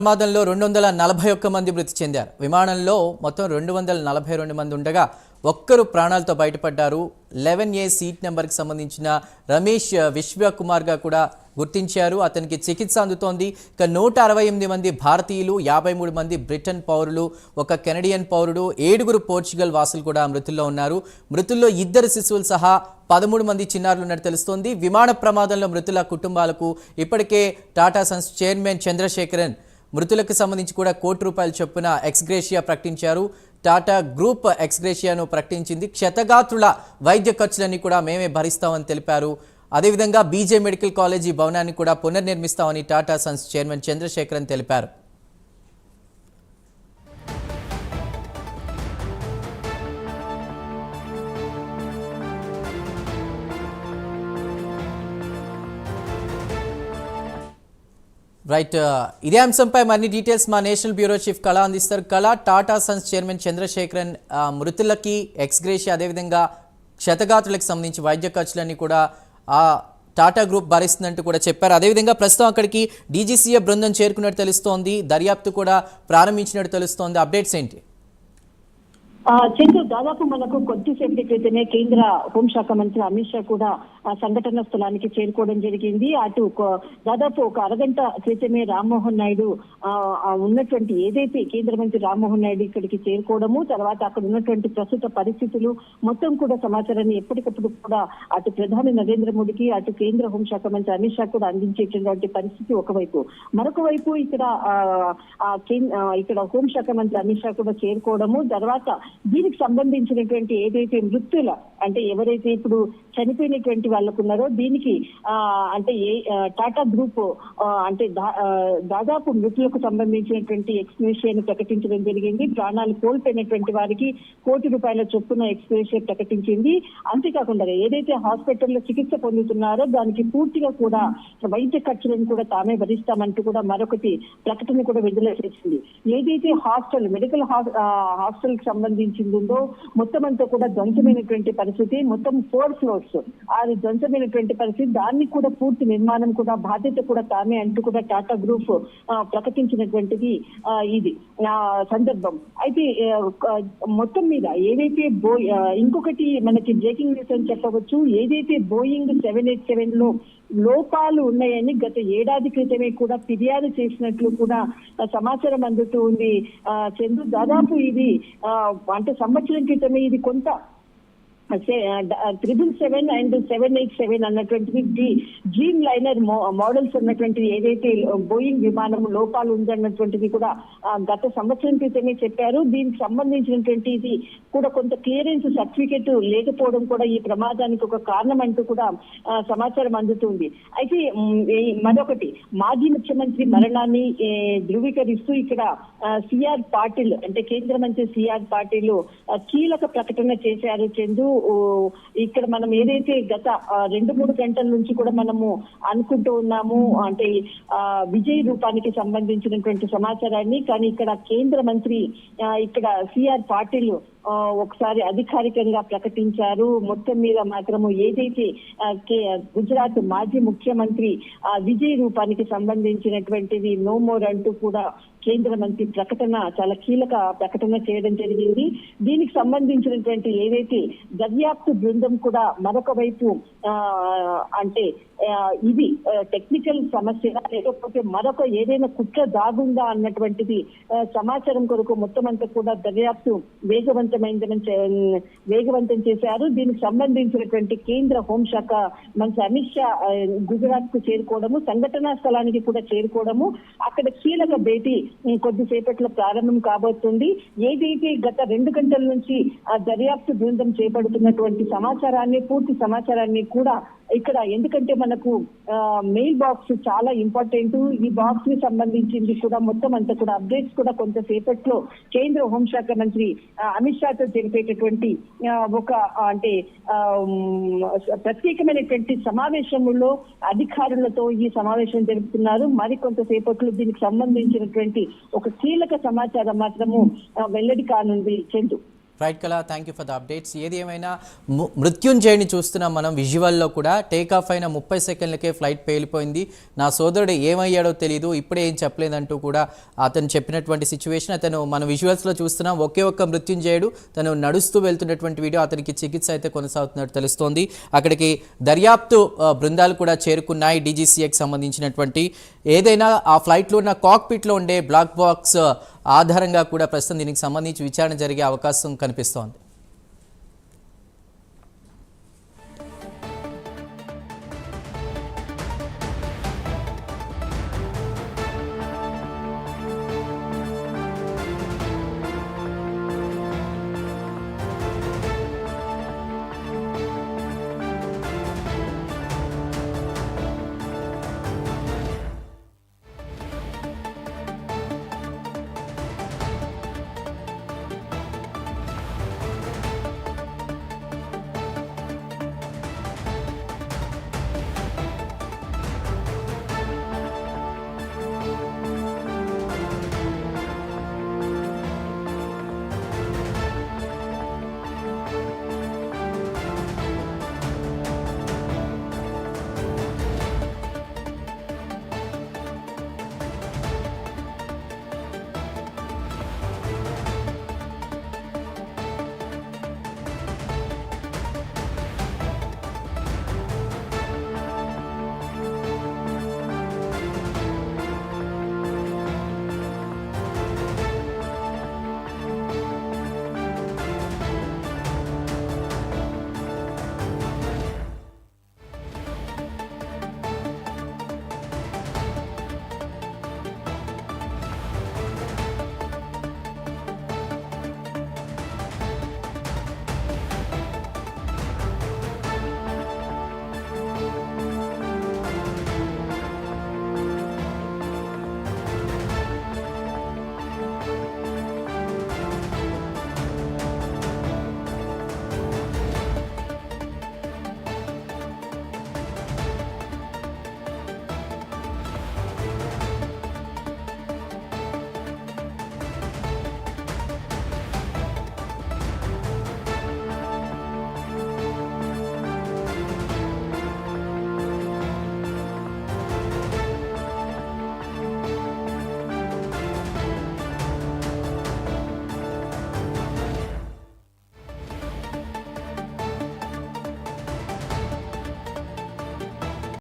ప్రమాదంలో 241 మంది మృతి చెందారు. విమానంలో మొత్తం 242 మంది ఉండగా ఒక్కరు ప్రాణాలతో బయటపడ్డారు. 11A సీట్ నెంబర్కి సంబంధించిన రమేష్ విశ్వకుమార్గా కూడా గుర్తించారు. అతనికి చికిత్స అందుతోంది. ఇక 168 మంది భారతీయులు, 53 మంది బ్రిటన్ పౌరులు, ఒక కెనడియన్ పౌరుడు, 7 పోర్చుగల్ వాసులు కూడా మృతుల్లో ఉన్నారు. మృతుల్లో 2 శిశువులు సహా 13 మంది చిన్నారులు ఉన్నట్టు తెలుస్తోంది. విమాన ప్రమాదంలో మృతుల కుటుంబాలకు ఇప్పటికే టాటా సన్స్ చైర్మన్ చంద్రశేఖరన్ మృతులకు సంబంధించి కూడా ₹1 చొప్పున ఎక్స్గ్రేషియా ప్రకటించారు. టాటా గ్రూప్ ఎక్స్గ్రేషియాను ప్రకటించింది. క్షతగాత్రుల వైద్య ఖర్చులన్నీ కూడా మేమే భరిస్తామని తెలిపారు. అదేవిధంగా బీజే మెడికల్ కాలేజీ భవనాన్ని కూడా పునర్నిర్మిస్తామని టాటా సన్స్ చైర్మన్ చంద్రశేఖరన్ తెలిపారు. రైట్, ఇదే అంశంపై మరిన్ని డీటెయిల్స్ మా నేషనల్ బ్యూరో చీఫ్ కళ అందిస్తారు. కళ, టాటా సన్స్ చైర్మన్ చంద్రశేఖరన్ మృతులకి ఎక్స్గ్రేషియా అదేవిధంగా క్షతగాత్రులకు సంబంధించి వైద్య ఖర్చులన్నీ కూడా ఆ టాటా గ్రూప్ భరిస్తుందంటూ కూడా చెప్పారు. అదేవిధంగా ప్రస్తుతం అక్కడికి డీజీసీఏ బృందం చేరుకున్నట్టు తెలుస్తోంది. దర్యాప్తు కూడా ప్రారంభించినట్టు తెలుస్తోంది. అప్డేట్స్ ఏంటి? చంద్రు, దాదాపు మనకు కొద్దిసేపటి క్రితమే కేంద్ర హోంశాఖ మంత్రి అమిత్ షా కూడా సంఘటన స్థలానికి చేరుకోవడం జరిగింది. అటు దాదాపు ఒక అరగంట క్రితమే రామ్మోహన్ నాయుడు ఉన్నటువంటి ఏదైతే కేంద్ర మంత్రి రామ్మోహన్ నాయుడు ఇక్కడికి చేరుకోవడము, తర్వాత అక్కడ ఉన్నటువంటి ప్రస్తుత పరిస్థితులు మొత్తం కూడా సమాచారాన్ని ఎప్పటికప్పుడు కూడా అటు ప్రధాని నరేంద్ర మోడీకి, అటు కేంద్ర హోంశాఖ మంత్రి అమిత్ షా కూడా అందించేటువంటి పరిస్థితి ఒకవైపు. మరొక వైపు ఇక్కడ హోంశాఖ మంత్రి అమిత్ షా కూడా చేరుకోవడము, తర్వాత దీనికి సంబంధించినటువంటి ఏదైతే మృతుల అంటే ఎవరైతే ఇప్పుడు చనిపోయినటువంటి వాళ్ళకున్నారో దీనికి అంటే టాటా గ్రూప్ అంటే దాదాపు మృతులకు సంబంధించినటువంటి ఎక్స్గ్రేషియాను ప్రకటించడం జరిగింది. ప్రాణాలు కోల్పోయినటువంటి వారికి ₹1 చొప్పున ఎక్స్గ్రేషియా ప్రకటించింది. అంతేకాకుండా ఏదైతే హాస్పిటల్లో చికిత్స పొందుతున్నారో దానికి పూర్తిగా కూడా వైద్య ఖర్చులను కూడా తామే భరిస్తామంటూ కూడా మరొకటి ప్రకటన కూడా విడుదల చేసింది. ఏదైతే మెడికల్ హాస్టల్ కి సంబంధించిందో మొత్తం అంతా కూడా ధ్వంసమైనటువంటి పరిస్థితి, మొత్తం 4 ఫ్లోర్స్ అది ధ్వంసమైనటువంటి పరిస్థితి. దాన్ని కూడా పూర్తి నిర్మాణం కూడా బాధ్యత కూడా తామే అంటూ కూడా టాటా గ్రూప్ ప్రకటించినటువంటిది ఇది సందర్భం. అయితే మొత్తం మీద ఏదైతే ఇంకొకటి మనకి బ్రేకింగ్ న్యూస్ అని చెప్పవచ్చు. ఏదైతే బోయింగ్ 787 లో లోపాలు ఉన్నాయని గత ఏడాది క్రితమే కూడా ఫిర్యాదు చేసినట్లు కూడా సమాచారం అందుతూ ఉంది. చందు, దాదాపు ఇది అంటే సంవత్సరం క్రితమే ఇది కొంత 777 అండ్ 787 అన్నటువంటివి డ్రీమ్ లైనర్ మోడల్స్ ఉన్నటువంటిది ఏదైతే బోయింగ్ విమానం లోపాలు ఉందన్నటువంటిది కూడా గత సంవత్సరం క్రితమే చెప్పారు. దీనికి సంబంధించినటువంటి ఇది కూడా కొంత క్లియరెన్స్ సర్టిఫికేట్ లేకపోవడం కూడా ఈ ప్రమాదానికి ఒక కారణం అంటూ కూడా సమాచారం అందుతుంది. అయితే మరొకటి, మాజీ ముఖ్యమంత్రి మరణాన్ని ధృవీకరిస్తూ ఇక్కడ సిఆర్ పాటిల్ అంటే కేంద్ర మంత్రి సిఆర్ పాటిల్ కీలక ప్రకటన చేశారు. చందు, ఇక్కడ మనం ఏదైతే గత 2-3 గంటల నుంచి కూడా మనము అనుకుంటూ ఉన్నాము అంటే విజయ్ రూపానికి సంబంధించినటువంటి సమాచారాన్ని, కానీ ఇక్కడ కేంద్ర మంత్రి ఇక్కడ సిఆర్ పాటిల్ ఒకసారి అధికారికంగా ప్రకటించారు. మొత్తం మీద మాత్రము ఏదైతే గుజరాత్ మాజీ ముఖ్యమంత్రి విజయ్ రూపానికి సంబంధించినటువంటిది నో మోర్ అంటూ కూడా కేంద్ర మంత్రి ప్రకటన చాలా కీలక ప్రకటన చేయడం జరిగింది. దీనికి సంబంధించినటువంటి ఏదైతే దర్యాప్తు బృందం కూడా మరొక వైపు అంటే ఇది టెక్నికల్ సమస్య లేకపోతే మరొక ఏదైనా కుట్ర దాగుందా అన్నటువంటిది సమాచారం కొరకు మొత్తం అంతా కూడా దర్యాప్తు వేగవంతం చేశారు. దీనికి సంబంధించినటువంటి కేంద్ర హోంశాఖ మంత్రి అమిత్ షా గుజరాత్ కు చేరుకోవడము, సంఘటనా స్థలానికి కూడా చేరుకోవడము, అక్కడ కీలక భేటీ కొద్దిసేపట్లో ప్రారంభం కాబోతుంది. ఏదైతే గత 2 గంటల నుంచి దర్యాప్తు బృందం చేపడుతున్నటువంటి పూర్తి సమాచారాన్ని కూడా ఇక్కడ, ఎందుకంటే మనకు మెయిల్ బాక్స్ చాలా ఇంపార్టెంట్. ఈ బాక్స్ ని సంబంధించింది కూడా మొత్తం అంతా కూడా అప్డేట్స్ కూడా కొంతసేపట్లో కేంద్ర హోంశాఖ మంత్రి అమిత్ షాతో జరిపేటటువంటి ఒక అంటే ప్రత్యేకమైనటువంటి సమావేశంలో అధికారులతో ఈ సమావేశం జరుపుతున్నారు. మరి కొంతసేపట్లో దీనికి సంబంధించినటువంటి ఒక కీలక సమాచారం మాత్రము వెల్లడి కానుంది. చందు. రైట్ కలా, thank you for the updates. ఏది ఏమైనా మృత్యుంజయ్ని చూస్తున్నాం మనం విజువల్లో కూడా. టేక్ ఆఫ్ అయిన 30 సెకండ్లకే ఫ్లైట్ పేలిపోయింది. నా సోదరుడు ఏమయ్యాడో తెలియదు, ఇప్పుడే ఏం చెప్పలేదంటూ కూడా అతను చెప్పినటువంటి సిచ్యువేషన్. అతను మన విజువల్స్లో చూస్తున్నాం. ఒకే ఒక్క మృత్యుంజయుడు తను నడుస్తూ వెళ్తున్నటువంటి వీడియో. అతనికి చికిత్స అయితే కొనసాగుతున్నట్టు తెలుస్తోంది. అక్కడికి దర్యాప్తు బృందాలు కూడా చేరుకున్నాయి డీజీసీఏకి సంబంధించినటువంటి. ఏదైనా ఆ ఫ్లైట్లో ఉన్న కాక్పిట్లో ఉండే బ్లాక్ బాక్స్ ఆధారంగా కూడా ప్రస్తుతం దీనికి సంబంధించి విచారణ జరిగే అవకాశం కనిపిస్తోంది.